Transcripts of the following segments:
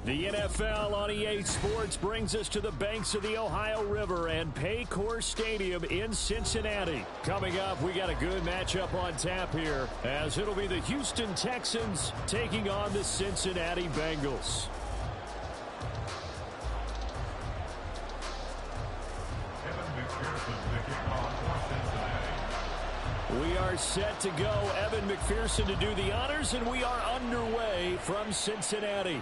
The NFL on EA Sports brings us to the banks of the Ohio River and Paycor Stadium in Cincinnati. Coming up, we got a good matchup on tap here, as it'll be the Houston Texans taking on the Cincinnati Bengals. We are set to go. Evan McPherson to do the honors, and we are underway from Cincinnati.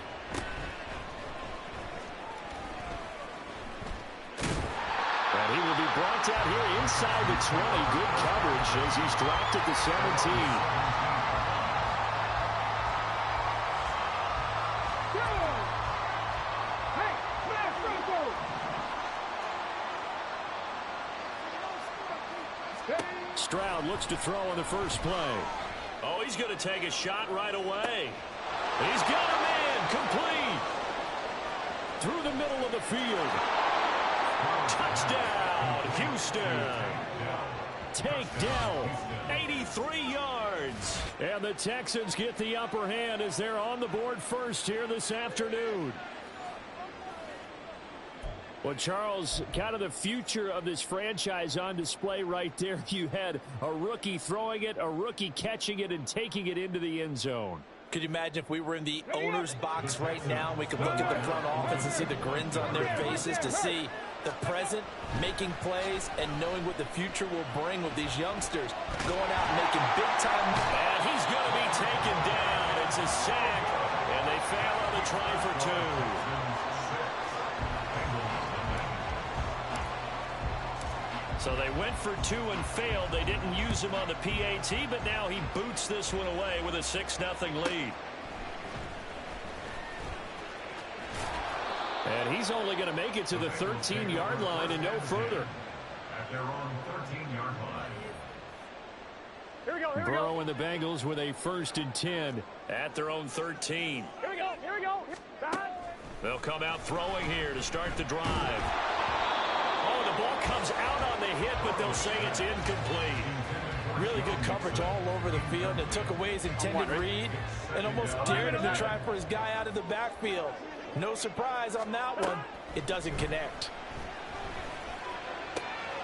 And he will be brought down here inside the 20. Good coverage as he's dropped at the 17. Stroud looks to throw on the first play. Oh, he's going to take a shot right away. He's got a man complete. Through the middle of the field. Touchdown, Houston. Takedown, 83 yards. And the Texans get the upper hand as they're on the board first here this afternoon. Well, Charles, kind of the future of this franchise on display right there. You had a rookie throwing it, a rookie catching it, and taking it into the end zone. Could you imagine if we were in the owner's box right now and we could look at the front office and see the grins on their faces, to see the present making plays and knowing what the future will bring with these youngsters going out and making big-time. And he's going to be taken down. It's a sack, and they fail on the try for two. So they went for two and failed. They didn't use him on the PAT, but now he boots this one away with a 6-0 lead. And he's only going to make it to the 13-yard line and no further. At their own 13-yard line. Here we go. Burrow and the Bengals with a 1st and 10 at their own 13. Here we go. They'll come out throwing here to start the drive. Oh, the ball comes out on the hit, but they'll say it's incomplete. Really good coverage all over the field. It took away his intended read and almost dared him to try for his guy out of the backfield. No surprise on that one. It doesn't connect.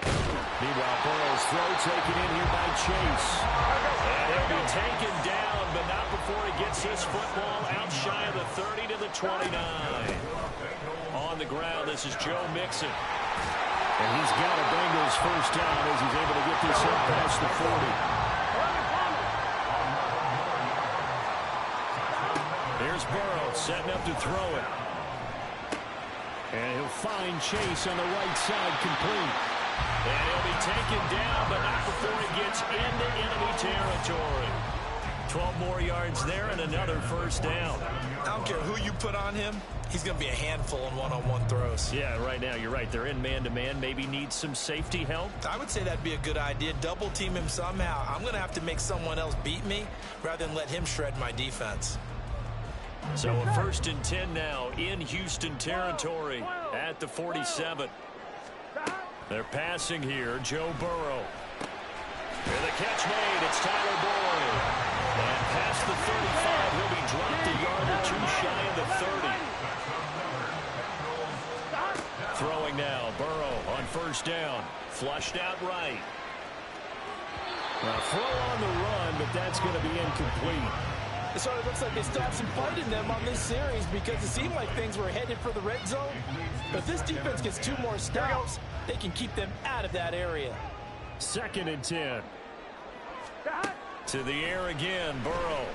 Meanwhile, Burrow's throw taken in here by Chase. And he'll be taken down, but not before he gets this football out shy of the 30 to the 29. On the ground, this is Joe Mixon. And he's got a Bengals first down as he's able to get this up past the 40. Here's Burrow setting up to throw it. And he'll find Chase on the right side complete. And he'll be taken down, but not before he gets into enemy territory. 12 more yards there and another first down. I don't care who you put on him. He's going to be a handful in one-on-one throws. Yeah, right now, you're right. They're in man-to-man. Maybe needs some safety help. I would say that'd be a good idea. Double team him somehow. I'm going to have to make someone else beat me rather than let him shred my defense. So a 1st and 10 now in Houston territory at the 47. They're passing here. Joe Burrow. And the catch made. It's Tyler Boyd. And past the 35, he'll be dropped a yard or two shy of the 30. Throwing now, Burrow on first down. Flushed out right. A throw on the run, but that's going to be incomplete. It sort of looks like they still have some fight in them on this series because it seemed like things were headed for the red zone. But if this defense gets 2 more stops, they can keep them out of that area. 2nd and 10. To the air again, Burrow.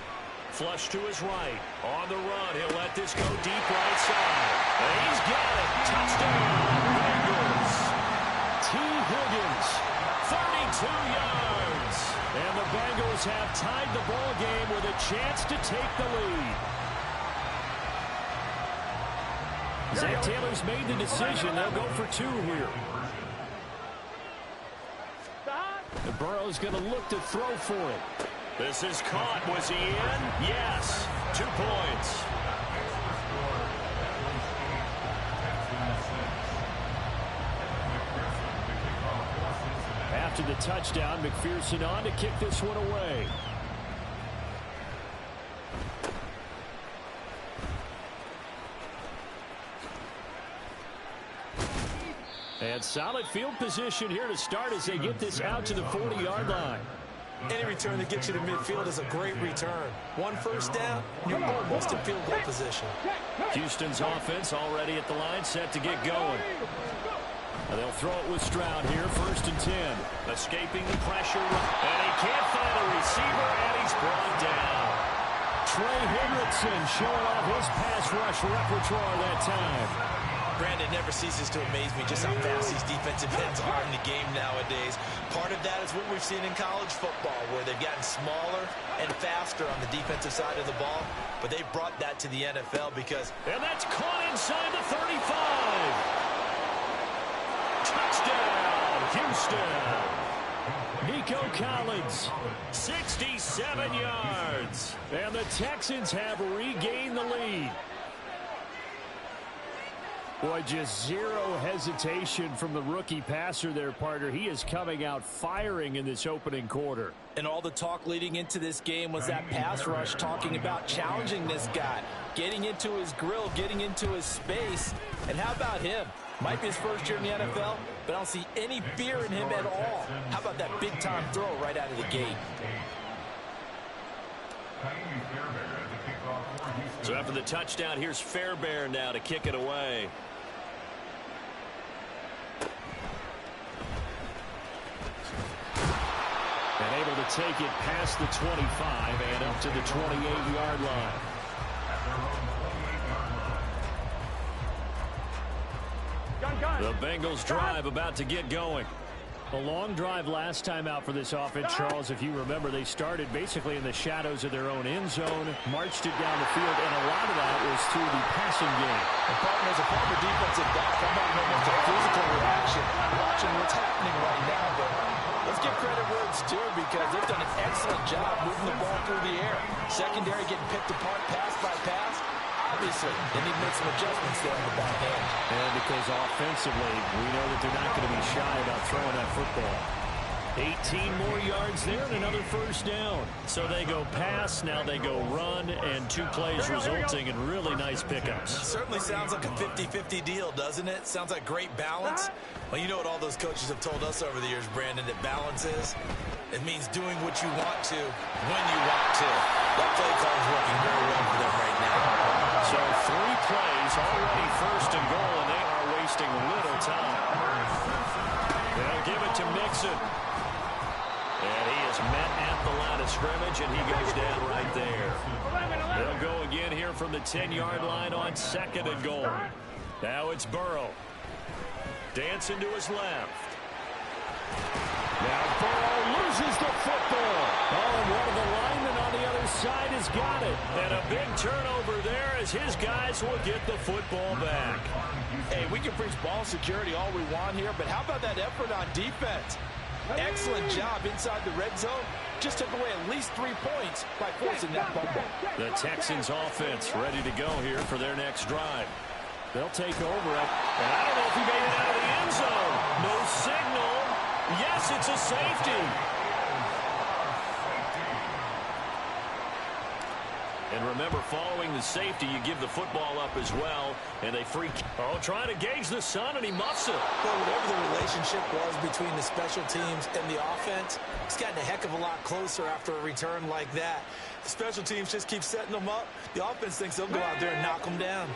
Flush to his right. On the run, he'll let this go deep right side. And he's got it. Touchdown, Bengals. T. Higgins, 32 yards. And the Bengals have tied the ball game with a chance to take the lead. Zach Taylor's made the decision. They'll go for 2 here. The Burrow's going to look to throw for it. This is caught. Was he in? Yes. 2 points. After the touchdown, McPherson on to kick this one away. And solid field position here to start as they get this out to the 40-yard line. Any return that gets you to midfield is a great return. One first down, you're almost in field goal position. Houston's offense already at the line, set to get going. And they'll throw it with Stroud here, 1st and 10. Escaping the pressure, and he can't find a receiver, and he's brought down. Trey Hendrickson showing off his pass rush repertoire that time. Brandon, never ceases to amaze me just how fast these defensive ends are in the game nowadays. Part of that is what we've seen in college football, where they've gotten smaller and faster on the defensive side of the ball. But they've brought that to the NFL because... And that's caught inside the 35. Touchdown, Houston. Nico Collins, 67 yards. And the Texans have regained the lead. Boy, just zero hesitation from the rookie passer there, partner. He is coming out firing in this opening quarter. And all the talk leading into this game was that pass rush, talking about challenging this guy, getting into his grill, getting into his space. And how about him? Might be his first year in the NFL, but I don't see any fear in him at all. How about that big-time throw right out of the gate? So after the touchdown, here's Fairbairn now to kick it away. And able to take it past the 25 and up to the 28-yard line. The Bengals drive about to get going. A long drive last time out for this offense, Charles. If you remember, they started basically in the shadows of their own end zone, marched it down the field, and a lot of that was through the passing game. And partner, as a former defensive back, I'm having almost a physical reaction watching what's happening right now. But let's give credit where it's due because they've done an excellent job moving the ball through the air. Secondary getting picked apart pass by pass. Obviously, they need to make some adjustments there on the back end. And because offensively, we know that they're not going to be shy about throwing that football. 18 more yards there and another first down. So they go pass, now they go run, and 2 plays resulting in really nice pickups. It certainly sounds like a 50-50 deal, doesn't it? Sounds like great balance. Well, you know what all those coaches have told us over the years, Brandon, that balance is? It means doing what you want to when you want to. That play call is working very well for them right now. So 3 plays, already 1st and goal, and they are wasting little time. They'll give it to Mixon. And he is met at the line of scrimmage, and he goes down right there. They'll go again here from the 10-yard line on 2nd and goal. Now it's Burrow. Dancing to his left. Now Burrow loses the football. Oh, and one of the linemen on the other side has got it. And a big turnover there as his guys will get the football back. Hey, we can preach ball security all we want here, but how about that effort on defense? Excellent job inside the red zone. Just took away at least 3 points by forcing that fumble. The Texans offense ready to go here for their next drive. They'll take over it. And I don't know if he made it out of the end zone. No signal. Yes, it's a safety. And remember, following the safety, you give the football up as well. And they freak. Oh, trying to gauge the sun, and he muffs it. Well, whatever the relationship was between the special teams and the offense, it's gotten a heck of a lot closer after a return like that. The special teams just keep setting them up. The offense thinks they'll go out there and knock them down.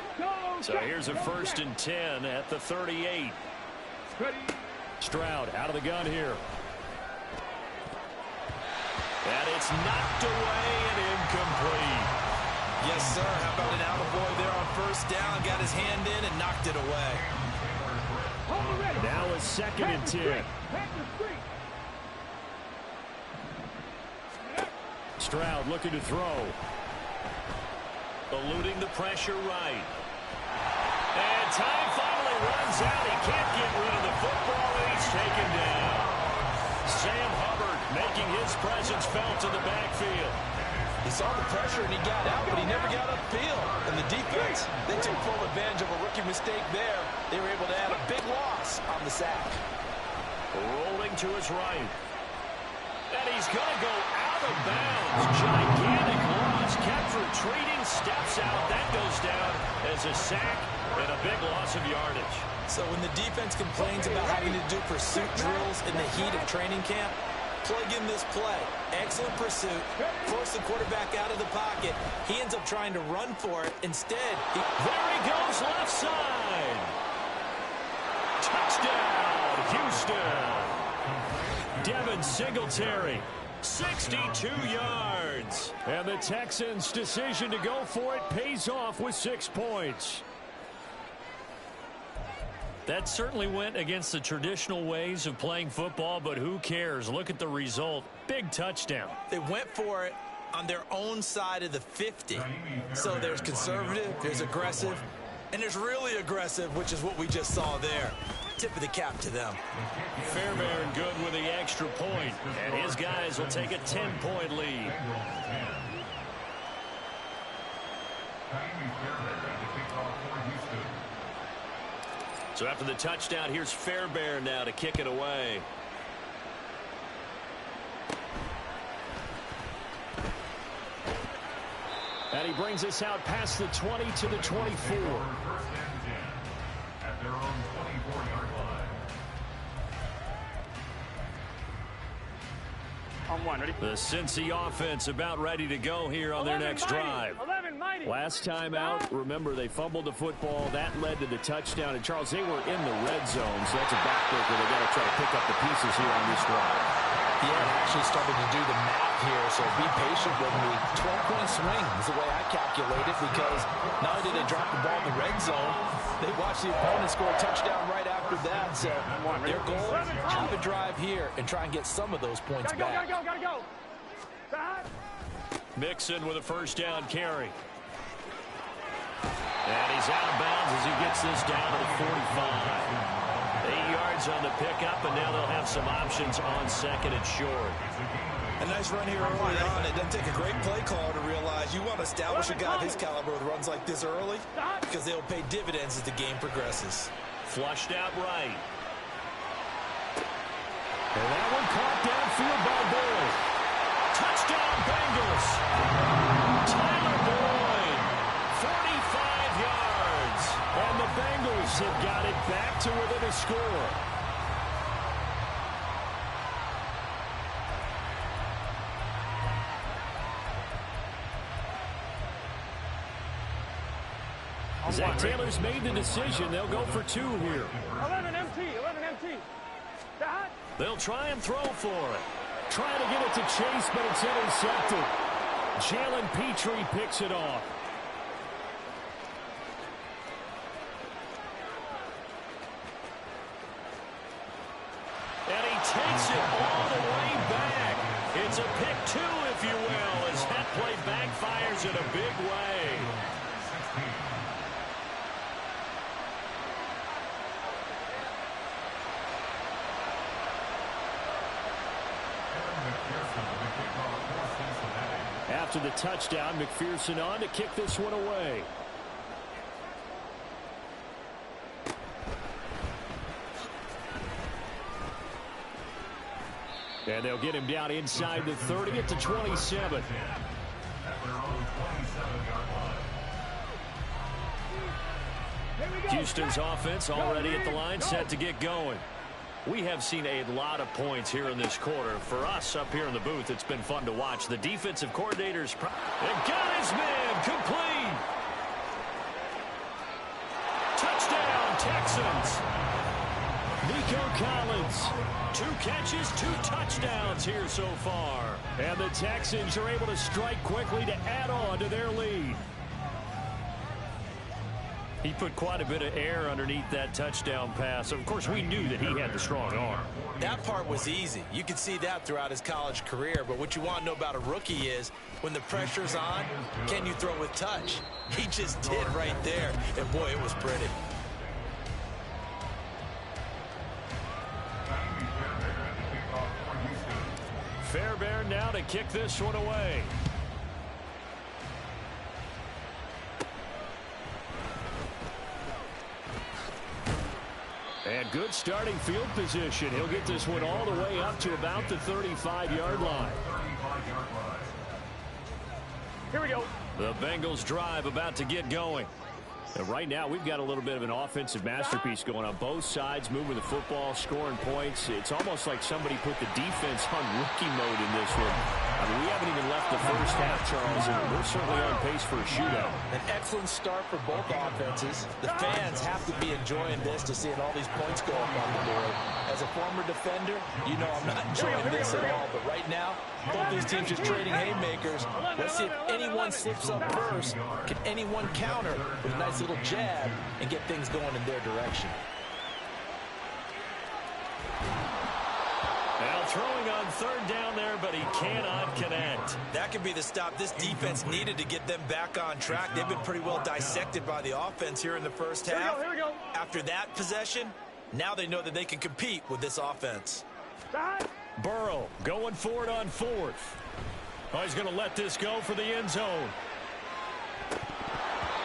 So here's a 1st and 10 at the 38. Stroud out of the gun here. And it's knocked away and incomplete. Yes, sir. How about an attaboy there on 1st down? Got his hand in and knocked it away. Now a 2nd and 10. Stroud looking to throw. Eluding the pressure right. And time finally runs out. He can't get rid of the football, and he's taken down. Sam Hubbard making his presence felt in the backfield. He saw the pressure and he got out, but he never got upfield. And the defense, they took full advantage of a rookie mistake there. They were able to add a big loss on the sack. Rolling to his right. And he's going to go out of bounds. Gigantic loss. Kept retreating, steps out. That goes down as a sack and a big loss of yardage. So when the defense complains about having to do pursuit drills in the heat of training camp, plug in this play. Excellent pursuit. Force the quarterback out of the pocket. He ends up trying to run for it. Instead, there he goes left side. Touchdown, Houston. Devin Singletary, 62 yards. And the Texans' decision to go for it pays off with 6 points. That certainly went against the traditional ways of playing football, but who cares? Look at the result. Big touchdown. They went for it on their own side of the 50. So there's conservative, there's aggressive, and there's really aggressive, which is what we just saw there. Tip of the cap to them. Fairbairn good with the extra point, and his guys will take a 10-point lead. So after the touchdown, here's Fairbairn now to kick it away. And he brings us out past the 20 to the 24. First and 10 at their own 24-yard line. On one, ready? The Cincy offense about ready to go here on their next drive. 11, mighty. Last time out, remember, they fumbled the football. That led to the touchdown. And, Charles, they were in the red zone, so that's a backbreaker. They got to try to pick up the pieces here on this drive. Yeah, I actually started to do the math here, so be patient with me. 12-point swing is the way I calculate it, because not only did they drop the ball in the red zone, they watched the opponent score a touchdown right after that. So their goal, have a drive here and try and get some of those points back. Gotta go. Mixon with a first down carry. And he's out of bounds as he gets this down to the 45. 8 yards on the pickup, and now they'll have some options on second and short. A nice run here early on. It doesn't take a great play caller to realize you want to establish a guy of his caliber with runs like this early, because they'll pay dividends as the game progresses. Flushed out right. And that one caught downfield by Boyd. Touchdown Bengals. Tyler Boyd, 45 yards. And the Bengals have got it back to within a score. Zach Taylor's made the decision. They'll go for 2 here. 11 MT. They'll try and throw for it. Trying to get it to Chase, but it's intercepted. Jalen Petrie picks it off. And he takes it all the way back. It's a pick 2, if you will, as that play backfires in a big way. After the touchdown, McPherson on to kick this one away. And they'll get him down inside the 30 at the 27. Houston's offense already at the line, set to get going. We have seen a lot of points here in this quarter. For us up here in the booth, it's been fun to watch. The defensive coordinators and got his man complete. Touchdown, Texans. Nico Collins, 2 catches, 2 touchdowns here so far. And the Texans are able to strike quickly to add on to their lead. He put quite a bit of air underneath that touchdown pass. Of course, we knew that he had the strong arm. That part was easy. You could see that throughout his college career. But what you want to know about a rookie is when the pressure's on, can you throw with touch? He just did right there. And, boy, it was pretty. Fairbairn now to kick this one away. And good starting field position. He'll get this one all the way up to about the 35-yard line. Here we go. The Bengals drive about to get going. And right now, we've got a little bit of an offensive masterpiece going on. Both sides moving the football, scoring points. It's almost like somebody put the defense on rookie mode in this one. I mean, we haven't even left the first half, Charles, and we're certainly on pace for a shootout. An excellent start for both offenses. The fans have to be enjoying this to seeing all these points go up on the board. As a former defender, you know I'm not enjoying this at all. But right now, both these teams just trading haymakers. Let's see if anyone slips up first. Can anyone counter with a nice little jab and get things going in their direction? Now throwing on third down there, but he cannot connect. That could be the stop this defense needed to get them back on track. They've been pretty well dissected by the offense here in the first half. Here we go. After that possession, now they know that they can compete with this offense. Burrow going for it on fourth. Oh, he's going to let this go for the end zone.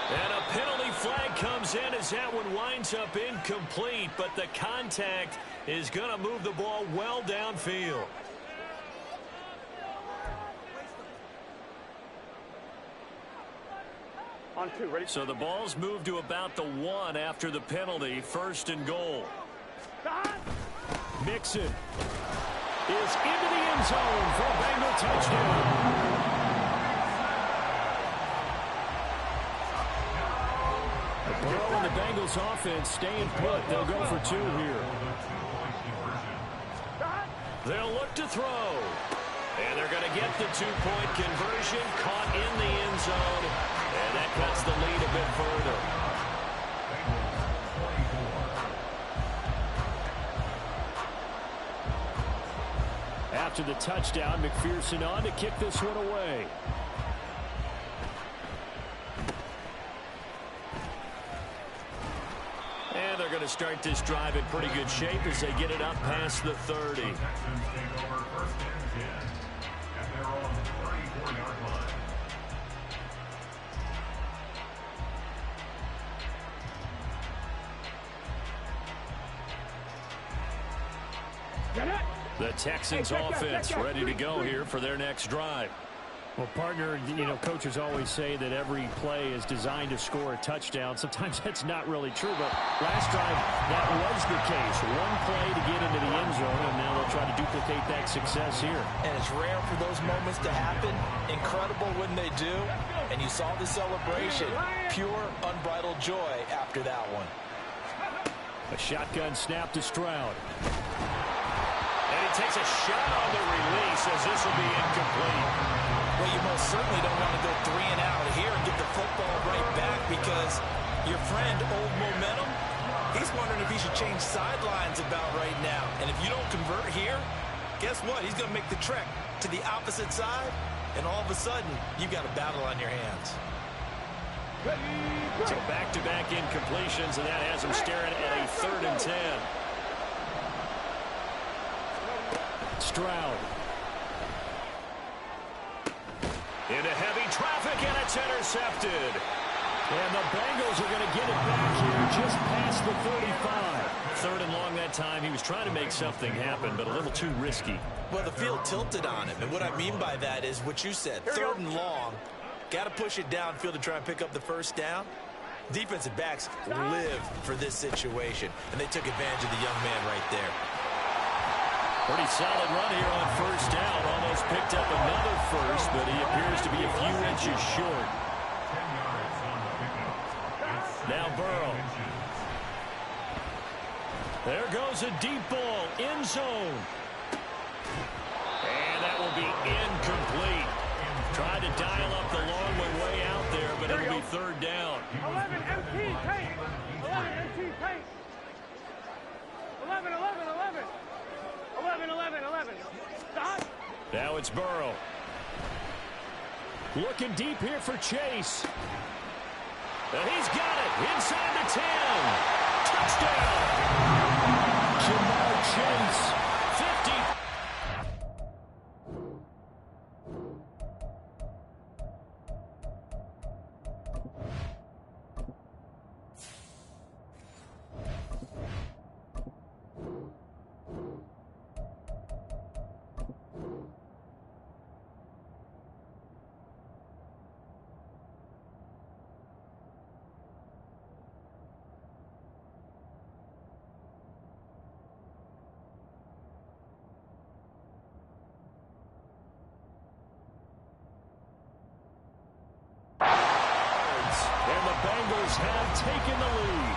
And a penalty flag comes in as that one winds up incomplete, but the contact is going to move the ball well downfield. On two, ready? So the ball's moved to about the 1 after the penalty, first and goal. Mixon is into the end zone for a Bengal touchdown. Burrow and the Bengals offense staying put. They'll go for 2 here. They'll look to throw. And they're going to get the 2-point conversion, caught in the end zone. And that cuts the lead a bit further. After the touchdown, McPherson on to kick this one away. And they're going to start this drive in pretty good shape as they get it up past the 30. Texans take over first and 10. And they're on the 34-yard line. The Texans offense ready to go here for their next drive. Well, partner, you know, coaches always say that every play is designed to score a touchdown. Sometimes that's not really true, but last drive, that was the case. One play to get into the end zone, and now they'll try to duplicate that success here. And it's rare for those moments to happen. Incredible when they do. And you saw the celebration. Pure, unbridled joy after that one. A shotgun snap to Stroud. And he takes a shot on the release as this will be incomplete. Well, you most certainly don't want to go 3 and out here and get the football right back because your friend, Old Momentum, he's wondering if he should change sidelines about right now. And if you don't convert here, guess what? He's going to make the trek to the opposite side, and all of a sudden, you've got a battle on your hands. So back-to-back incompletions, and that has him staring at a 3rd and 10. Stroud. Into heavy traffic, and it's intercepted. And the Bengals are going to get it back here just past the 35. 3rd and long that time. He was trying to make something happen, but a little too risky. Well, the field tilted on him, and what I mean by that is what you said. 3rd and long. Got to push it downfield to try and pick up the first down. Defensive backs live for this situation, and they took advantage of the young man right there. Pretty solid run here on first down. Almost picked up another first, but he appears to be a few inches short. Now Burrow. There goes a deep ball. End zone. And that will be incomplete. Tried to dial up the long way out there, but it'll be 3rd down. 11 MT paint. 11 MT paint. 11, 11, 11. 11, 11, 11. Stop. Now it's Burrow. Looking deep here for Chase. And he's got it inside the 10. Touchdown. Jamar Chase. 50. Bengals have taken the lead.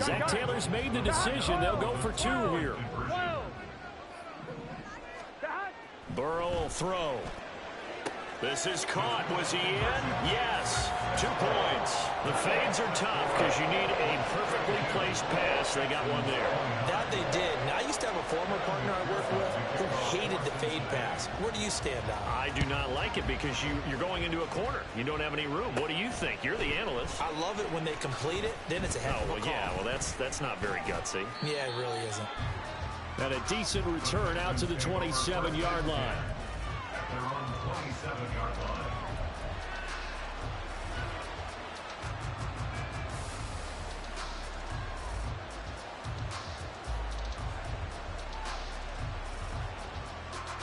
Zach Taylor's made the decision. They'll go for 2 here. Burrow will throw. This is caught. Was he in? Yes. 2 points. The fades are tough because you need a perfectly placed pass. They got one there. That they did. Now, I used to have a former partner I worked with who hated the fade pass. Where do you stand on it? I do not like it because you're going into a corner. You don't have any room. What do you think? You're the analyst. I love it when they complete it. Then it's a heck of a call. Yeah, well, that's not very gutsy. Yeah, it really isn't. And a decent return out to the 27-yard line. They're on the 27-yard line.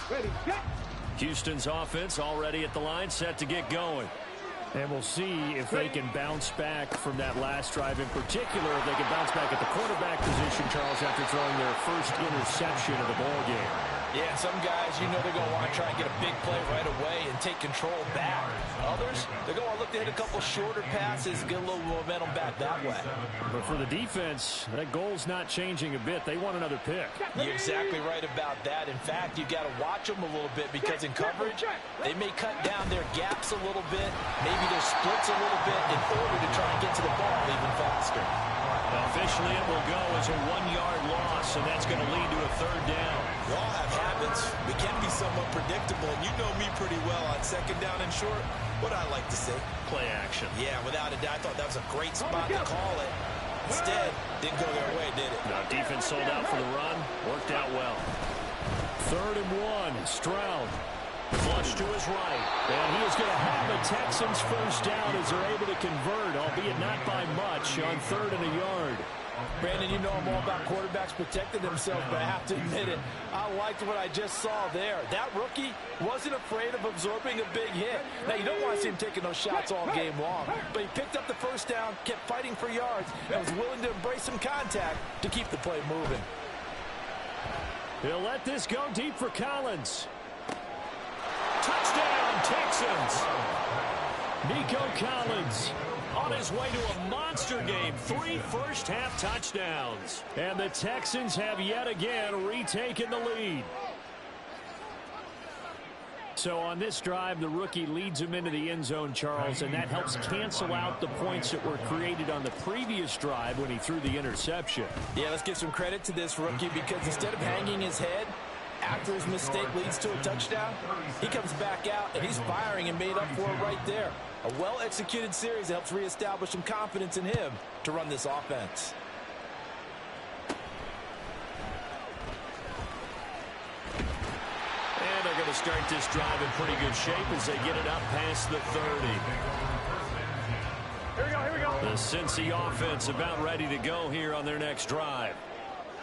Ready, set. Houston's offense already at the line, set to get going. And we'll see if they can bounce back from that last drive in particular, if they can bounce back at the quarterback position, Charles, after throwing their first interception of the ball game. Yeah, some guys, you know they're going to want to try and get a big play right away and take control back. Others, they're going to look to hit a couple shorter passes, get a little momentum back that way. But for the defense, that goal's not changing a bit. They want another pick. You're exactly right about that. In fact, you got to watch them a little bit because in coverage, they may cut down their gaps a little bit, maybe their splits a little bit in order to try and get to the ball even faster. Officially, it will go as a 1-yard loss, and that's going to lead to a 3rd down. We all have habits. We can be somewhat predictable, and you know me pretty well on 2nd down and short. What I like to say? Play action. Yeah, without a doubt. I thought that was a great spot to call it. Instead, didn't go their way, did it? Now, defense sold out for the run. Worked out well. 3rd and 1. Stroud. Flush to his right. And he is going to have the Texans first down as they're able to convert, albeit not by much, on 3rd and a yard. Brandon, you know I'm all about quarterbacks protecting themselves, but I have to admit it, I liked what I just saw there. That rookie wasn't afraid of absorbing a big hit. Now, you don't want to see him taking those shots all game long, but he picked up the first down, kept fighting for yards, and was willing to embrace some contact to keep the play moving. He'll let this go deep for Collins. Touchdown, Texans. Nico Collins on his way to a monster game. 3 first-half touchdowns. And the Texans have yet again retaken the lead. So on this drive, the rookie leads him into the end zone, Charles, and that helps cancel out the points that were created on the previous drive when he threw the interception. Yeah, let's give some credit to this rookie because instead of hanging his head after his mistake leads to a touchdown, he comes back out and he's firing and made up for it right there. A well-executed series that helps reestablish some confidence in him to run this offense. And they're going to start this drive in pretty good shape as they get it up past the 30. Here we go, here we go. The Cincy offense about ready to go here on their next drive.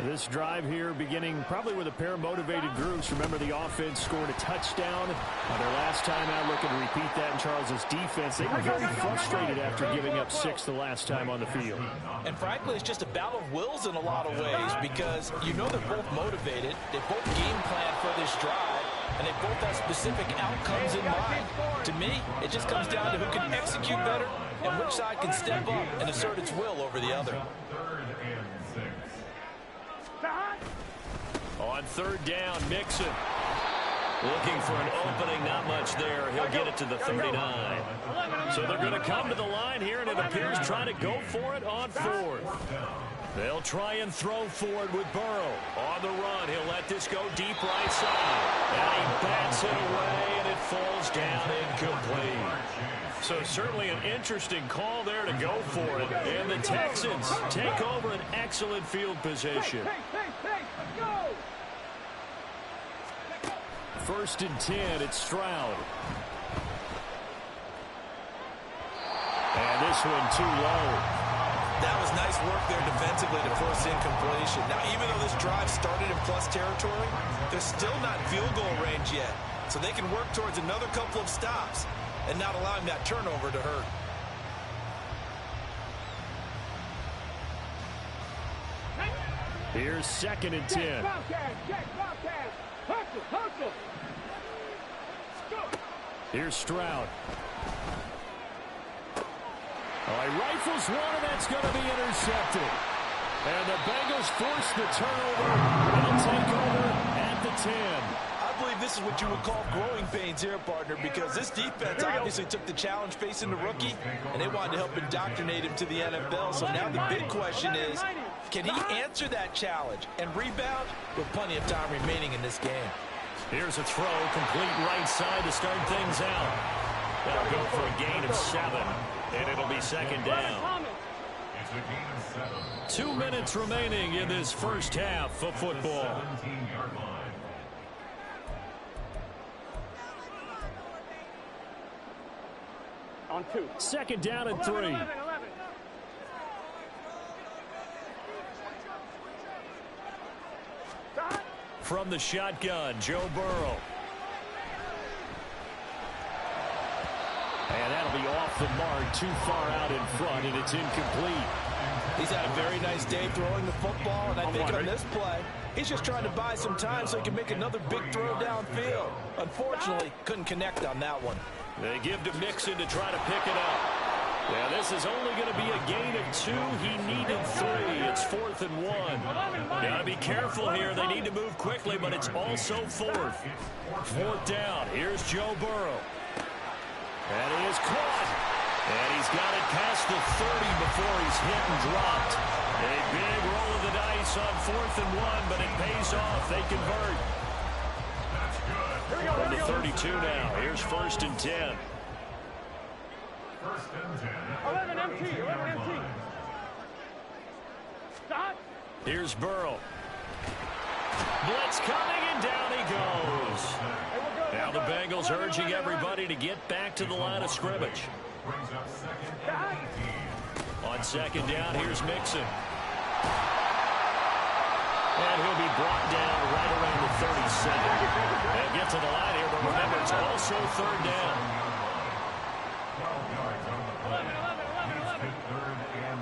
This drive here beginning probably with a pair of motivated groups. Remember, the offense scored a touchdown on their last time out. Looking to repeat that in Charles's defense. They were very frustrated after giving up 6 the last time on the field. And frankly, it's just a battle of wills in a lot of ways because you know they're both motivated. They both game plan for this drive, and they both have specific outcomes in mind. To me, it just comes down to who can execute better and which side can step up and assert its will over the other. 3rd and 6. On 3rd down, Mixon. Looking for an opening, not much there. He'll get it to the 39. So they're going to come to the line here, and it appears trying to go for it on 4th. They'll try and throw forward with Burrow. On the run, he'll let this go deep right side. And he bats it away, and it falls down incomplete. So certainly an interesting call there to go for it. And the Texans take over an excellent field position. Go! 1st and 10, it's Stroud. And this one too low. That was nice work there defensively to force incompletion. Now, even though this drive started in plus territory, they're still not field goal range yet. So they can work towards another couple of stops and not allowing that turnover to hurt. Here's 2nd and 10. Here's Stroud. Oh, he rifles one, and that's going to be intercepted. And the Bengals force the turnover. They'll take over at the 10. I believe this is what you would call growing pains here, partner, because this defense obviously took the challenge facing the rookie, and they wanted to help indoctrinate him to the NFL. So now the big question is, can he answer that challenge and rebound with plenty of time remaining in this game? Here's a throw, complete right side to start things out. That'll go for a gain of 7, and it'll be 2nd down. It's a gain of 7. 2 minutes remaining in this first half of football. 17-yard line. On 2. 2nd down and 3. 11. From the shotgun, Joe Burrow. And that'll be off the mark, too far out in front, and it's incomplete. He's had a very nice day throwing the football, and I think on this play, he's just trying to buy some time so he can make another big throw downfield. Unfortunately, couldn't connect on that one. They give to Mixon to try to pick it up. Yeah, this is only going to be a gain of 2. He needed 3. It's 4th and 1. Got to be careful here. They need to move quickly, but it's also 4th. 4th down. Here's Joe Burrow. And he is caught. And he's got it past the 30 before he's hit and dropped. A big roll of the dice on 4th and 1, but it pays off. They convert. From the 32 now. Here's 1st and 10. 1st and 10. 11 MT. 11 MT. Stop. Here's Burrow. Blitz coming, and down he goes. Now the Bengals urging everybody to get back to the line of scrimmage. Brings up 2nd and 18. On 2nd down, here's Mixon. And he'll be brought down right around the 37. And get to the line here, but remember, it's also 3rd down. 12 yards on the play. He's hit 3rd and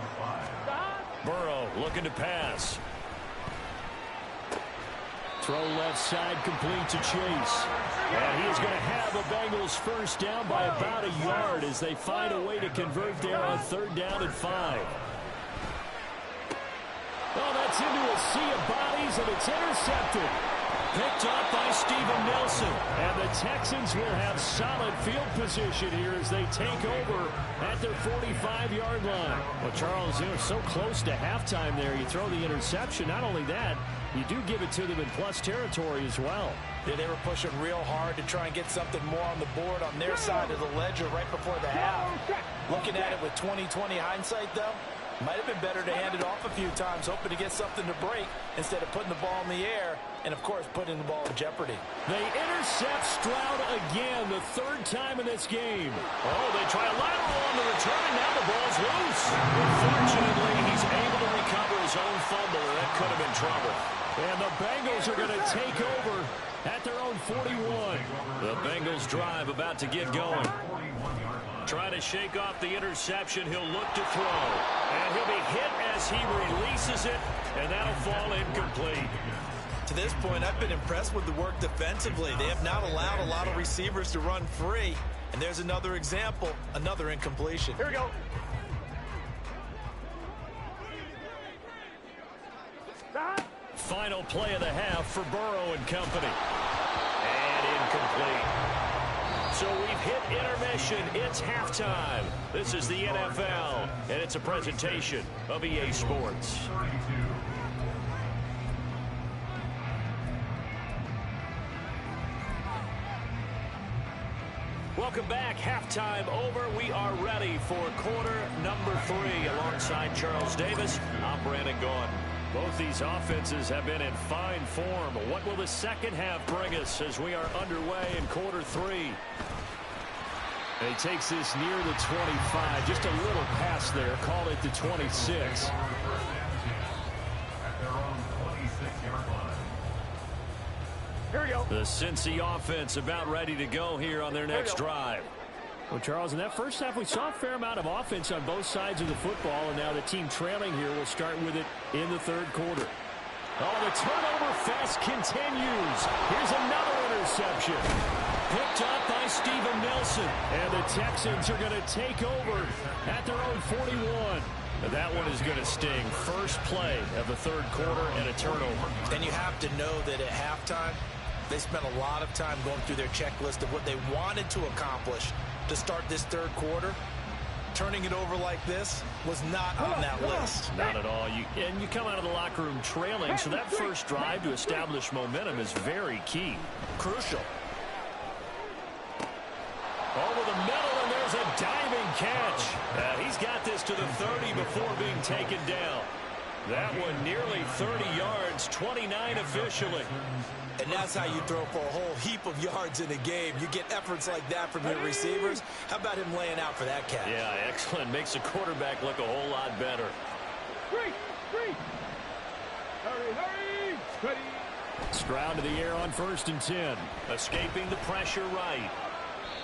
5. Burrow looking to pass. Throw left side, complete to Chase. And he is going to have the Bengals 1st down by about a yard as they find a way to convert there on 3rd down and 5. Oh, that's into a sea of bodies, and it's intercepted. Picked up by Steven Nelson. And the Texans will have solid field position here as they take over at their 45-yard line. Well, Charles, they're so close to halftime there. You throw the interception. Not only that, you do give it to them in plus territory as well. Yeah, they were pushing real hard to try and get something more on the board on their side of the ledger right before the half. Looking at it with 20/20 hindsight, though, might have been better to hand it off a few times, hoping to get something to break instead of putting the ball in the air and, of course, putting the ball in jeopardy. They intercept Stroud again, the 3rd time in this game. Oh, they try a lateral on the return, and now the ball's loose. Unfortunately, he's able to recover his own fumble, and that could have been trouble. And the Bengals are going to take over at their own 41. The Bengals drive about to get going. Trying to shake off the interception. He'll look to throw. And he'll be hit as he releases it, and that'll fall incomplete. To this point, I've been impressed with the work defensively. They have not allowed a lot of receivers to run free. And there's another example, another incompletion. Here we go. Final play of the half for Burrow and company. And incomplete. So we've hit intermission. It's halftime. This is the NFL, and it's a presentation of EA Sports. Welcome back. Halftime over. We are ready for quarter number 3. Alongside Charles Davis, I'm Brandon Gaughan. Both these offenses have been in fine form. What will the second half bring us as we are underway in quarter 3? And he takes this near the 25. Just a little pass there. Call it the 26. Here we go. The Cincy offense about ready to go here on their next drive. Well, Charles, in that first half, we saw a fair amount of offense on both sides of the football, and now the team trailing here will start with it in the 3rd quarter. Oh, the turnover fest continues. Here's another interception. Picked up by Steven Nelson. And the Texans are going to take over at their own 41. That one is going to sting. First play of the third quarter and a turnover. And you have to know that at halftime, they spent a lot of time going through their checklist of what they wanted to accomplish to start this third quarter. Turning it over like this was not on that list. Not at all. And you come out of the locker room trailing, so that first drive to establish momentum is very key. Crucial. Over the middle, and there's a diving catch. He's got this to the 30 before being taken down. That one nearly 30 yards, 29 officially. And that's how you throw for a whole heap of yards in a game. You get efforts like that from your receivers. How about him laying out for that catch? Yeah, excellent. Makes the quarterback look a whole lot better. Hurry! Steady! Stroud to the air on 1st and 10. Escaping the pressure right.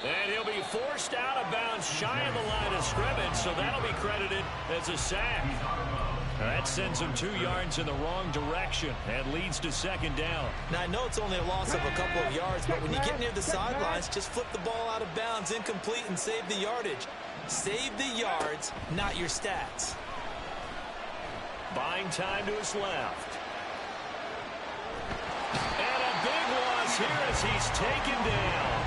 And he'll be forced out of bounds shy of the line of scrimmage, so that'll be credited as a sack. That sends him 2 yards in the wrong direction and leads to second down. Now, I know it's only a loss of a couple of yards, but when you get near the sidelines, just flip the ball out of bounds, incomplete, and save the yardage. Save the yards, not your stats. Buying time to his left. And a big loss here as he's taken down.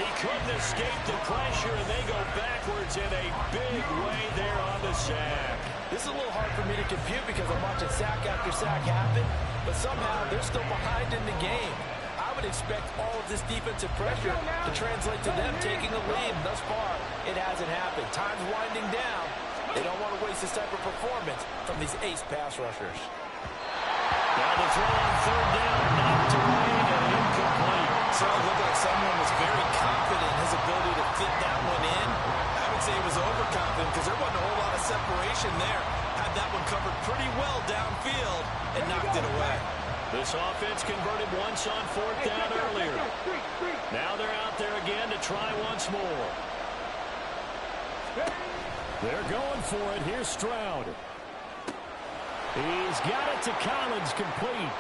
He couldn't escape the pressure, and they go backwards in a big way there on the sack. This is a little hard for me to compute because I'm watching sack after sack happen, but somehow they're still behind in the game. I would expect all of this defensive pressure to translate to them taking a lead. Thus far, it hasn't happened. Time's winding down. They don't want to waste this type of performance from these ace pass rushers. Now the throw on 3rd down, knocked away and incomplete. So it looked like someone was very confident in his ability to fit that one in. I would say he was overconfident because there wasn't a whole lot of separation there. Had that one covered pretty well downfield and knocked it away. This offense converted once on 4th down earlier. Now they're out there again to try once more. They're going for it. Here's Stroud. He's got it to Collins, complete.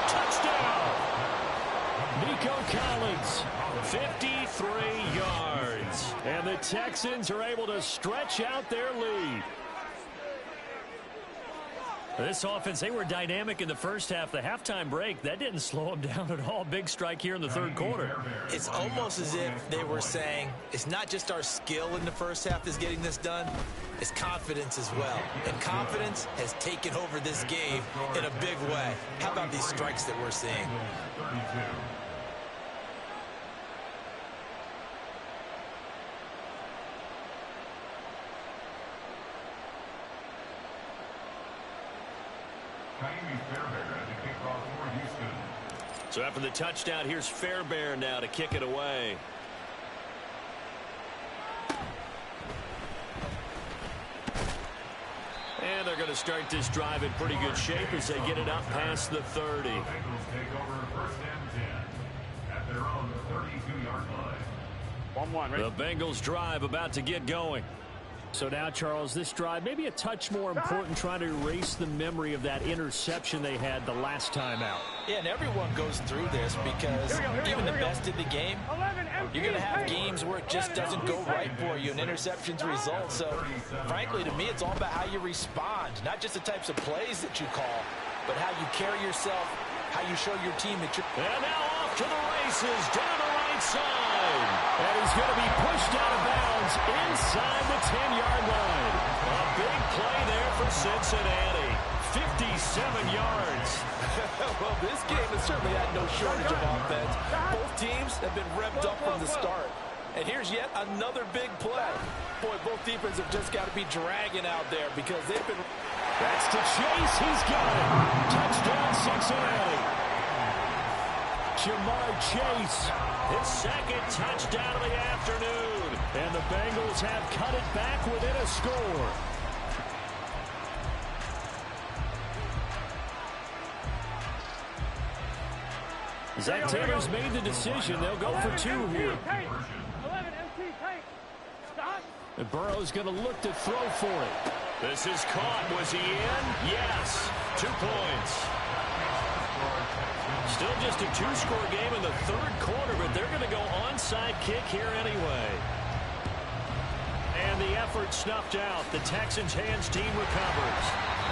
Touchdown! Nico Collins, 53 yards. And the Texans are able to stretch out their lead. This offense, they were dynamic in the first half. The halftime break, that didn't slow them down at all. Big strike here in the third quarter. It's almost as if they were saying, it's not just our skill in the first half that's getting this done, it's confidence as well. And confidence has taken over this game in a big way. How about these strikes that we're seeing? So after the touchdown, here's Fairbairn now to kick it away. And they're going to start this drive in pretty good shape as they get it up past the 30. The Bengals take over 1st and 10 at their own 32-yard line. 1-1, right? The Bengals drive about to get going. So now, Charles, this drive maybe a touch more important, trying to erase the memory of that interception they had the last time out. Yeah, and everyone goes through this because even the best in the game, you're going to have games where it just doesn't go right for you, and interceptions result. So, frankly, to me, it's all about how you respond, not just the types of plays that you call, but how you carry yourself, how you show your team that you're... And now off to the races, down the right side. And he's going to be pushed out of bounds inside the 10-yard line. A big play there for Cincinnati. 57 yards. Well, this game has certainly had no shortage of offense. Both teams have been revved up from the start. And here's yet another big play. Boy, both defenses have just got to be dragging out there because they've been... That's to Chase. He's got it. Touchdown, Cincinnati. Jamar Chase, his second touchdown of the afternoon. And the Bengals have cut it back within a score. Zach Taylor's made the decision. They'll go for 2 here. 11 MT tank. Stop. And Burrow's going to look to throw for it. This is caught. Was he in? Yes. 2 points. Still just a two-score game in the third quarter, but they're going to go onside kick here anyway. And the effort snuffed out. The Texans' hands team recovers.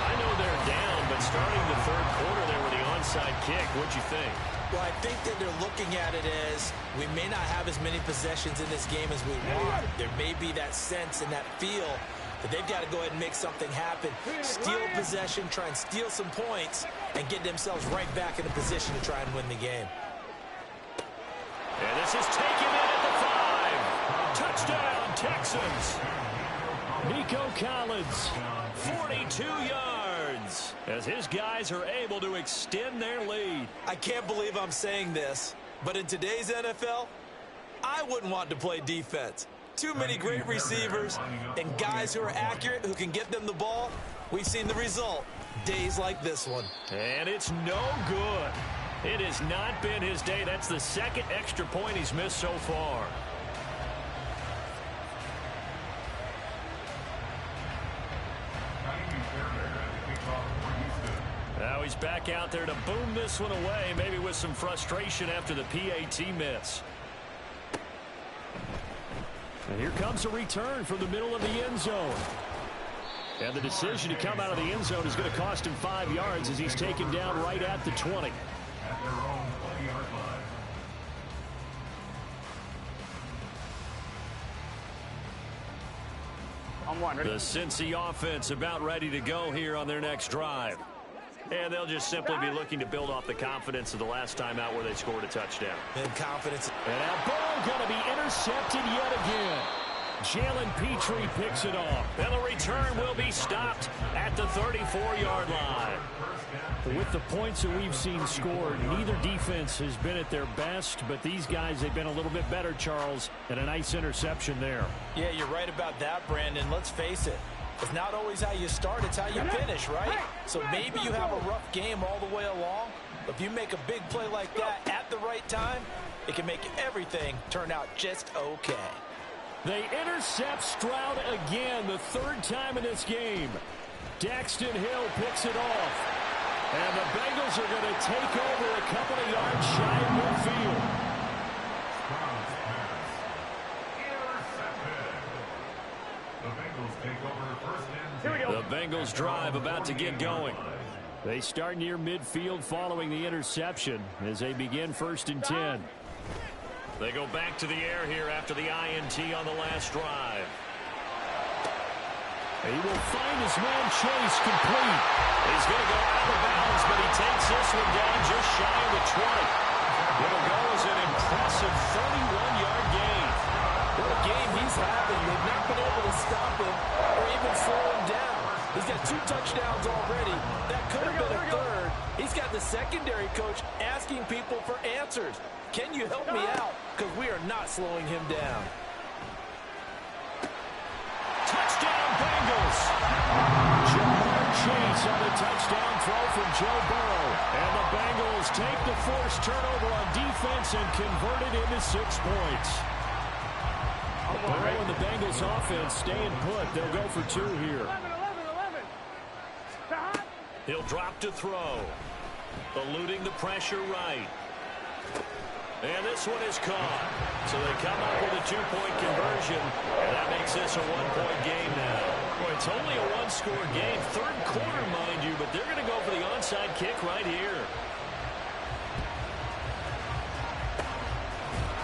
I know they're down, but starting the third quarter there with the onside kick, what'd you think? Well, I think that they're looking at it as we may not have as many possessions in this game as we want. There may be that sense and that feel that they've got to go ahead and make something happen. Steal possession, try and steal some points, and get themselves right back in a position to try and win the game. And this is taken in at the 5. Touchdown, Texans. Nico Collins, 42 yards, as his guys are able to extend their lead. I can't believe I'm saying this, but in today's NFL, I wouldn't want to play defense. Too many great receivers and guys who are accurate, who can get them the ball. We've seen the result, days like this one. And it's no good. It has not been his day. That's the second extra point he's missed so far. Now he's back out there to boom this one away, maybe with some frustration after the PAT miss. And here comes a return from the middle of the end zone. And the decision to come out of the end zone is going to cost him 5 yards as he's taken down right at the 20. At their own 20-yard line. On one. The Cincy offense about ready to go here on their next drive. And they'll just simply be looking to build off the confidence of the last time out where they scored a touchdown. And confidence. And that ball going to be intercepted yet again. Jalen Petrie picks it off. And the return will be stopped at the 34-yard line. With the points that we've seen scored, neither defense has been at their best, but these guys, they've been a little bit better, Charles, and a nice interception there. Yeah, you're right about that, Brandon. Let's face it. It's not always how you start, it's how you finish, right? So maybe you have a rough game all the way along, but if you make a big play like that at the right time, it can make everything turn out just okay. They intercept Stroud again, the third time in this game. Daxton Hill picks it off. And the Bengals are going to take over a couple of yards shy of midfield. Stroud's pass. Intercepted. The Bengals take over first and 10. Here we go. The Bengals drive about to get going. They start near midfield following the interception as they begin 1st and 10. They go back to the air here after the INT on the last drive. He will find his man Chase complete. He's going to go out of bounds, but he takes this one down just shy of the 20. It'll go as an impressive 31-yard gain. What a game he's having. They've not been able to stop him or even slow him down. He's got 2 touchdowns already. That could have been a third. He's got the secondary coach asking people for answers. Can you help me out? Because we are not slowing him down. Touchdown, Bengals. Jamar Chase on the touchdown throw from Joe Burrow. And the Bengals take the forced turnover on defense and convert it into 6 points. Burrow and the Bengals offense staying put. They'll go for 2 here. 11. He'll drop to throw. Eluding the pressure right. And this one is caught. So they come up with a 2-point conversion. And that makes this a 1-point game now. Boy, it's only a 1-score game. Third quarter, mind you, but they're going to go for the onside kick right here.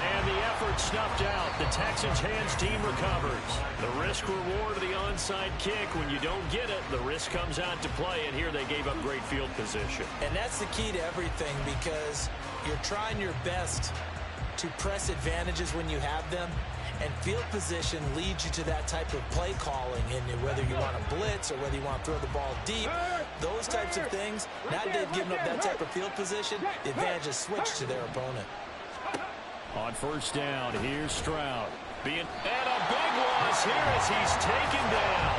And the effort snuffed out. The Texans' hands team recovers. The risk reward of the onside kick. When you don't get it, the risk comes out to play. And here they gave up great field position. And that's the key to everything, because you're trying your best to press advantages when you have them, and field position leads you to that type of play calling, and whether you want to blitz or whether you want to throw the ball deep, those types of things. Now they've given up that type of field position, the advantage is switched to their opponent. On 1st down, here's Stroud. And a big loss here as he's taken down.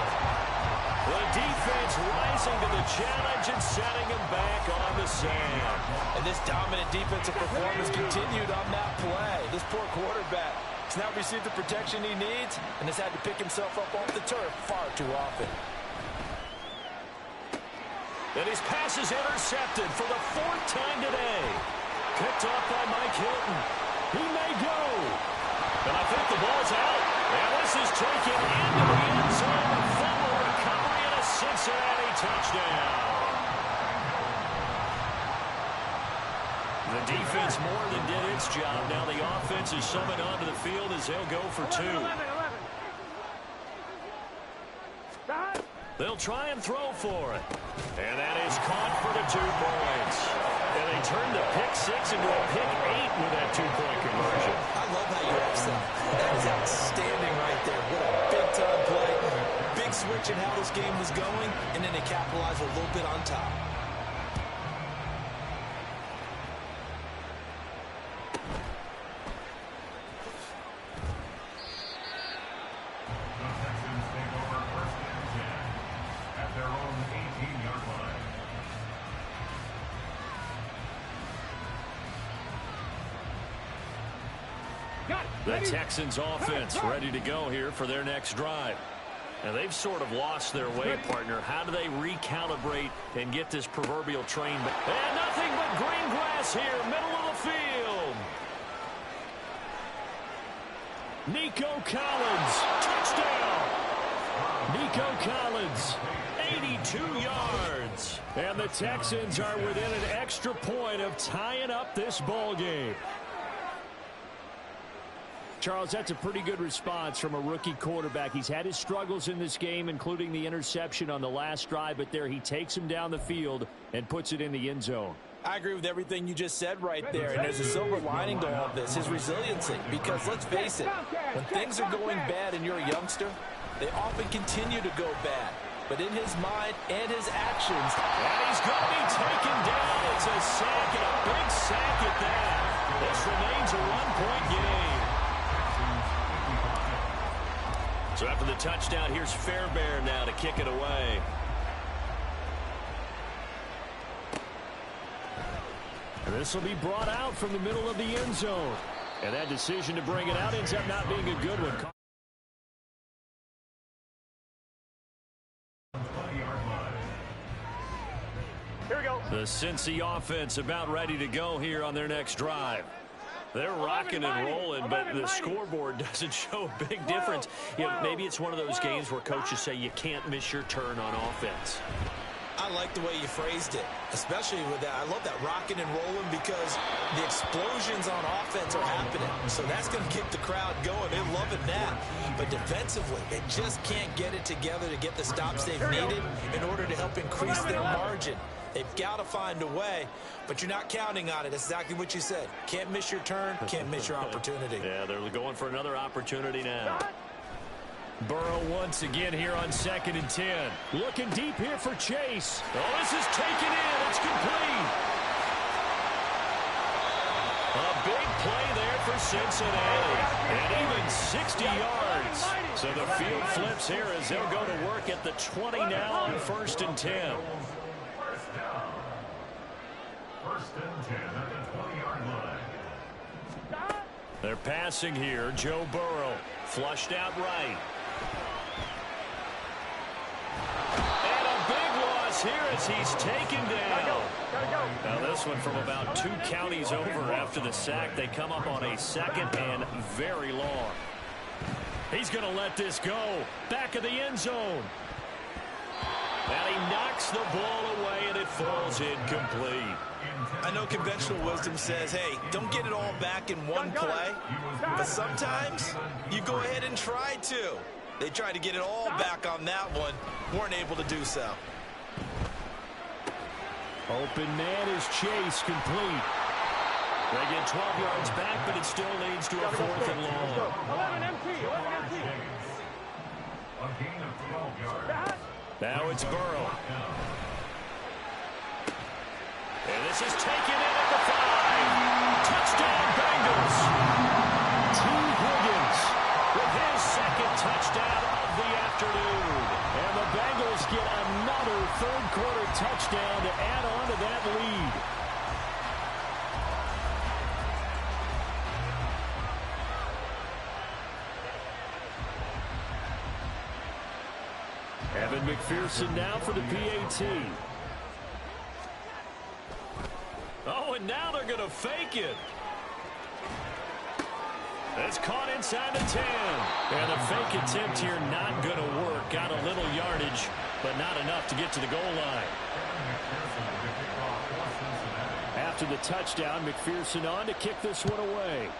The defense rising to the challenge and setting him back on the sand. And this dominant defensive performance continued on that play. This poor quarterback has now received the protection he needs and has had to pick himself up off the turf far too often. And his pass is intercepted for the 4th time today. Picked off by Mike Hilton. He may go. And I think the ball's out. And this is taken into the end zone. A fumble recovery and a Cincinnati touchdown. The defense more than did its job. Now the offense is summoned onto the field as they'll go for 2. 11. They'll try and throw for it. And that is caught for the 2 points. And they turned the pick 6 into a pick 8 with that 2-point conversion. I love how you upset. That is outstanding right there. What a big-time play. Big switch in how this game was going, and then they capitalized a little bit on top. The Texans offense ready to go here for their next drive. And they've sort of lost their way, partner. How do they recalibrate and get this proverbial train back? And nothing but green grass here, middle of the field. Nico Collins, touchdown. Nico Collins, 82 yards. And the Texans are within an extra point of tying up this ball game. Charles, that's a pretty good response from a rookie quarterback. He's had his struggles in this game, including the interception on the last drive, but there he takes him down the field and puts it in the end zone. I agree with everything you just said right there, and there's a silver lining to all of this, his resiliency, because let's face it, when things are going bad and you're a youngster, they often continue to go bad. But in his mind and his actions, and he's going to be taken down. It's a sack, and a big sack at that. This remains a one-point game. So after the touchdown, here's Fairbairn now to kick it away. And this will be brought out from the middle of the end zone. And that decision to bring it out ends up not being a good one. Here we go. The Cincy offense about ready to go here on their next drive. They're rocking and rolling, but the scoreboard doesn't show a big difference. You know, maybe it's one of those games where coaches say you can't miss your turn on offense. I like the way you phrased it, especially with that. I love that rocking and rolling because the explosions on offense are happening. So that's going to keep the crowd going. They're loving that. But defensively, they just can't get it together to get the stops they've needed in order to help increase their margin. They've got to find a way, but you're not counting on it. That's exactly what you said. Can't miss your turn, can't miss your opportunity. Yeah, they're going for another opportunity now. Burrow once again here on 2nd and 10. Looking deep here for Chase. Oh, this is taken in. It's complete. A big play there for Cincinnati. And even 60 yards. So the field flips here as they'll go to work at the 20 now on 1st and 10. First and 10 at the 20-yard line. They're passing here. Joe Burrow flushed out right. And a big loss here as he's taken down. Now this one from about 2 counties over after the sack. They come up on a 2nd and very long. He's going to let this go. Back of the end zone. And he knocks the ball away and it falls incomplete. I know conventional wisdom says, hey, don't get it all back in one play, but sometimes you go ahead and try to. They tried to get it all back on that one, weren't able to do so. Open man is Chase, complete. They get 12 yards back, but it still leads to a 4th and long. 11 MT. A gain of 12 yards. Now it's Burrow. And this is taken in at the 5. Touchdown, Bengals. T. Higgins with his 2nd touchdown of the afternoon. And the Bengals get another 3rd-quarter touchdown to add on to that lead. Evan McPherson now for the PAT. and now they're going to fake it. It's caught inside the 10. And the fake attempt here not going to work. Got a little yardage, but not enough to get to the goal line. After the touchdown, McPherson on to kick this one away.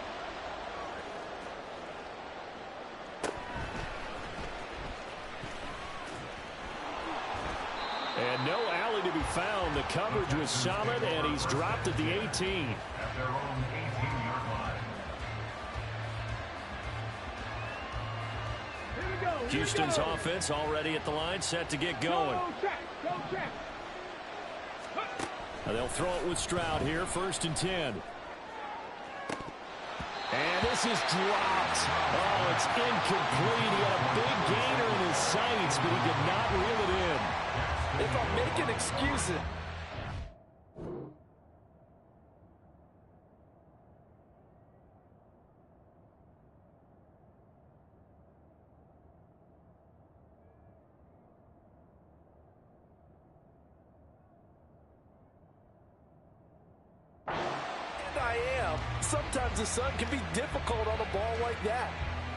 And no alley to be found. The coverage was solid, and he's dropped at the 18. At their own 18-yard line. Houston's offense already at the line, set to get going. They'll throw it with Stroud here, 1st and 10. And this is dropped. Oh, it's incomplete. He had a big gainer in his sights, but he could not reel it in. If I'm making excuses. Sometimes the sun can be difficult on a ball like that.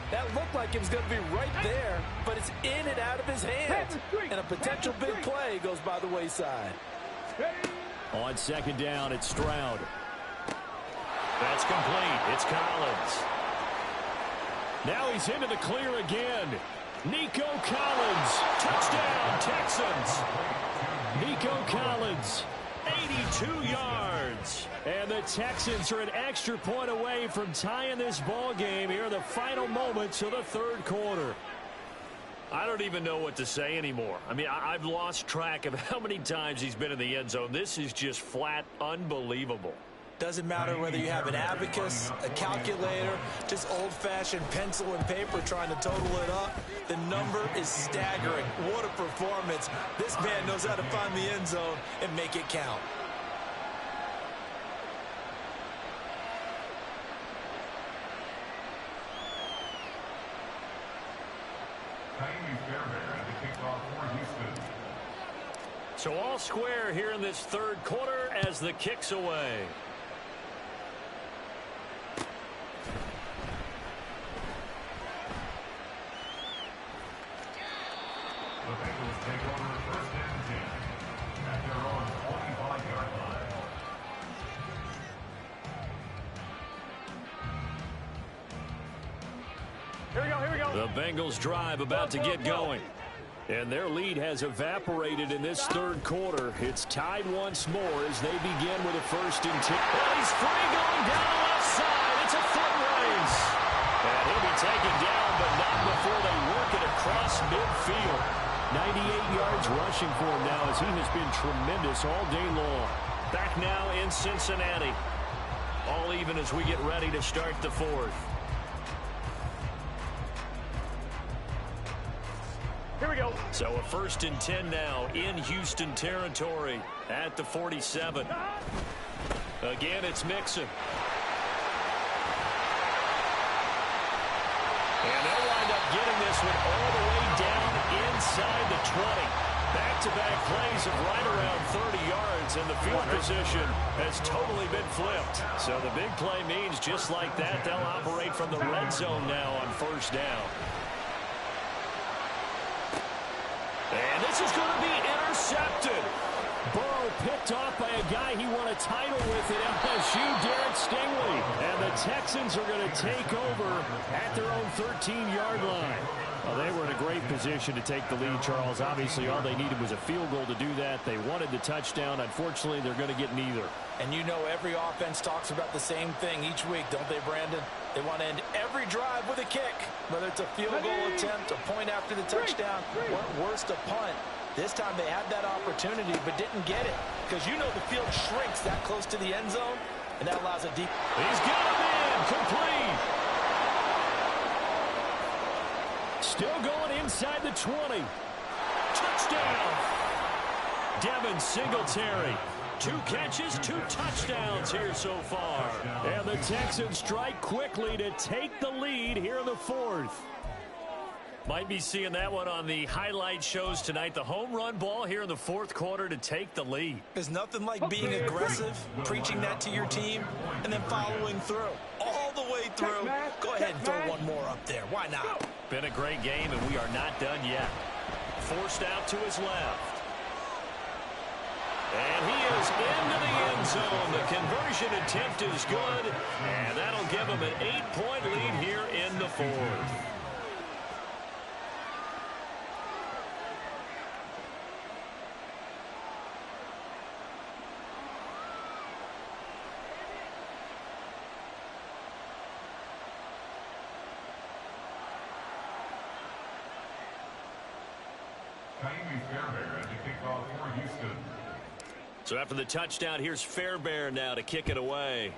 That looked like it was going to be right there, but it's in and out of his hands. And a potential big play goes by the wayside. On 2nd down, it's Stroud. That's complete. It's Collins. Now he's into the clear again. Nico Collins. Touchdown, Texans. Nico Collins. 82 yards. And the Texans are an extra point away from tying this ball game here in the final moments of the 3rd quarter. I don't even know what to say anymore. I mean, I've lost track of how many times he's been in the end zone. This is just flat unbelievable. Doesn't matter whether you have an abacus, a calculator, just old-fashioned pencil and paper trying to total it up. The number is staggering. What a performance. This man knows how to find the end zone and make it count. So all square here in this 3rd quarter as the kick's away. The Bengals take over 1st and 10 at their own 45-yard line. Here we go. The Bengals drive about to get going. And their lead has evaporated in this 3rd quarter. It's tied once more as they begin with a 1st and 10. Oh, he's free going down the left side. It's a foot race. And he'll be taken down, but not before they work it across midfield. 98 yards rushing for him now as he has been tremendous all day long. Back now in Cincinnati. All even as we get ready to start the 4th. Here we go. So a 1st and 10 now in Houston territory at the 47. Again, it's Mixon. And they'll wind up getting this one all the way down inside the 20. Back-to-back plays of right around 30 yards, and the field position has totally been flipped. So the big play means just like that, they'll operate from the red zone now on 1st down. And this is going to be intercepted. Burrow picked off by a guy he won a title with at LSU, Derek Stingley. And the Texans are going to take over at their own 13-yard line. Well, they were in a great position to take the lead, Charles. Obviously, all they needed was a field goal to do that. They wanted the touchdown. Unfortunately, they're going to get neither. And you know every offense talks about the same thing each week, don't they, Brandon? They want to end every drive with a kick, whether it's a field goal attempt, a point after the touchdown, or worst, a punt. This time they had that opportunity but didn't get it because you know the field shrinks that close to the end zone, and that allows a deep. He's got him in, complete. Still going inside the 20. Touchdown. Devin Singletary. 2 catches, 2 touchdowns here so far. And the Texans strike quickly to take the lead here in the 4th. Might be seeing that one on the highlight shows tonight. The home run ball here in the fourth quarter to take the lead. There's nothing like being aggressive, preaching that to your team, and then following through. All the way through. Go ahead and throw one more up there. Why not? Been a great game, and we are not done yet. Forced out to his left. And he is into the end zone. The conversion attempt is good, and that'll give him an 8-point lead here in the fourth. So after the touchdown, here's Fairbairn now to kick it away.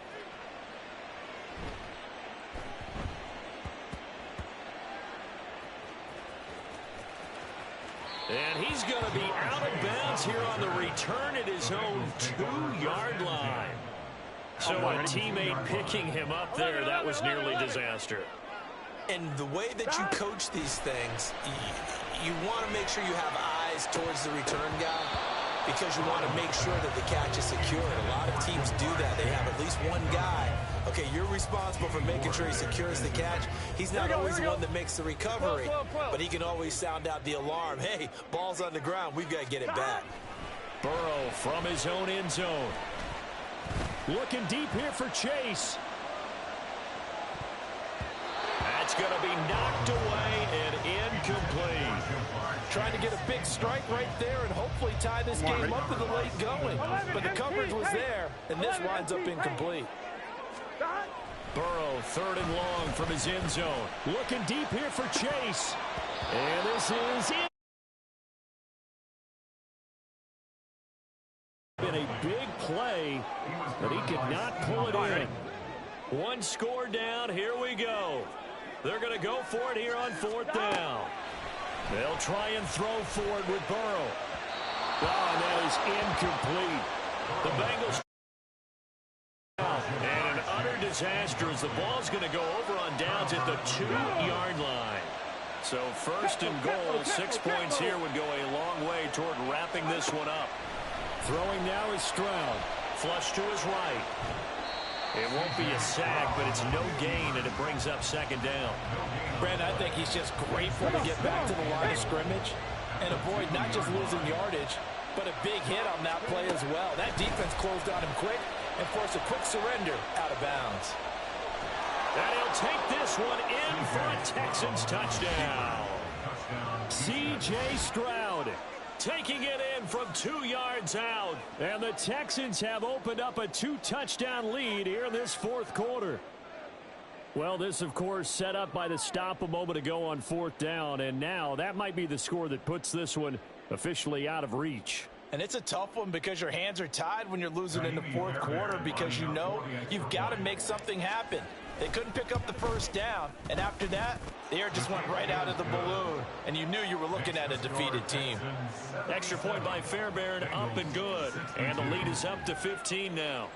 And he's going to be out of bounds here on the return at his own 2-yard line. So a teammate picking him up there, that was nearly disaster. And the way that you coach these things, you want to make sure you have eyes towards the return guy, because you want to make sure that the catch is secured. A lot of teams do that. They have at least one guy. Okay, you're responsible for making sure he secures the catch. He's not always the one that makes the recovery, but he can always sound out the alarm. Hey, ball's on the ground. We've got to get it back. Burrow from his own end zone. Looking deep here for Chase. That's going to be knocked away and incomplete. Trying to get a big strike right there and hopefully tie this game up to the late going. But the coverage was there, and this winds up incomplete. Burrow, 3rd and long from his end zone. Looking deep here for Chase. And this is it. Been a big play, but he could not pull it in. One score down. Here we go. They're going to go for it here on 4th down. They'll try and throw for it with Burrow. Oh, and that is incomplete. The Bengals. And an utter disaster as the ball's going to go over on downs at the 2-yard line. So 1st and goal, 6 points here would go a long way toward wrapping this one up. Throwing now is Stroud. Flush to his right. It won't be a sack, but it's no gain, and it brings up 2nd down. Brandon, I think he's just grateful to get back to the line of scrimmage and avoid not just losing yardage, but a big hit on that play as well. That defense closed on him quick and forced a quick surrender out of bounds. And he'll take this one in for a Texans touchdown. C.J. Stroud taking it in from 2 yards out. And the Texans have opened up a 2-touchdown lead here in this 4th quarter. Well, this, of course, set up by the stop a moment ago on 4th down. And now that might be the score that puts this one officially out of reach. And it's a tough one because your hands are tied when you're losing in the 4th quarter, because you know you've got to make something happen. They couldn't pick up the 1st down, and after that, the air just went right out of the balloon, and you knew you were looking at a defeated team. Extra point by Fairbairn, up and good. And the lead is up to 15 now.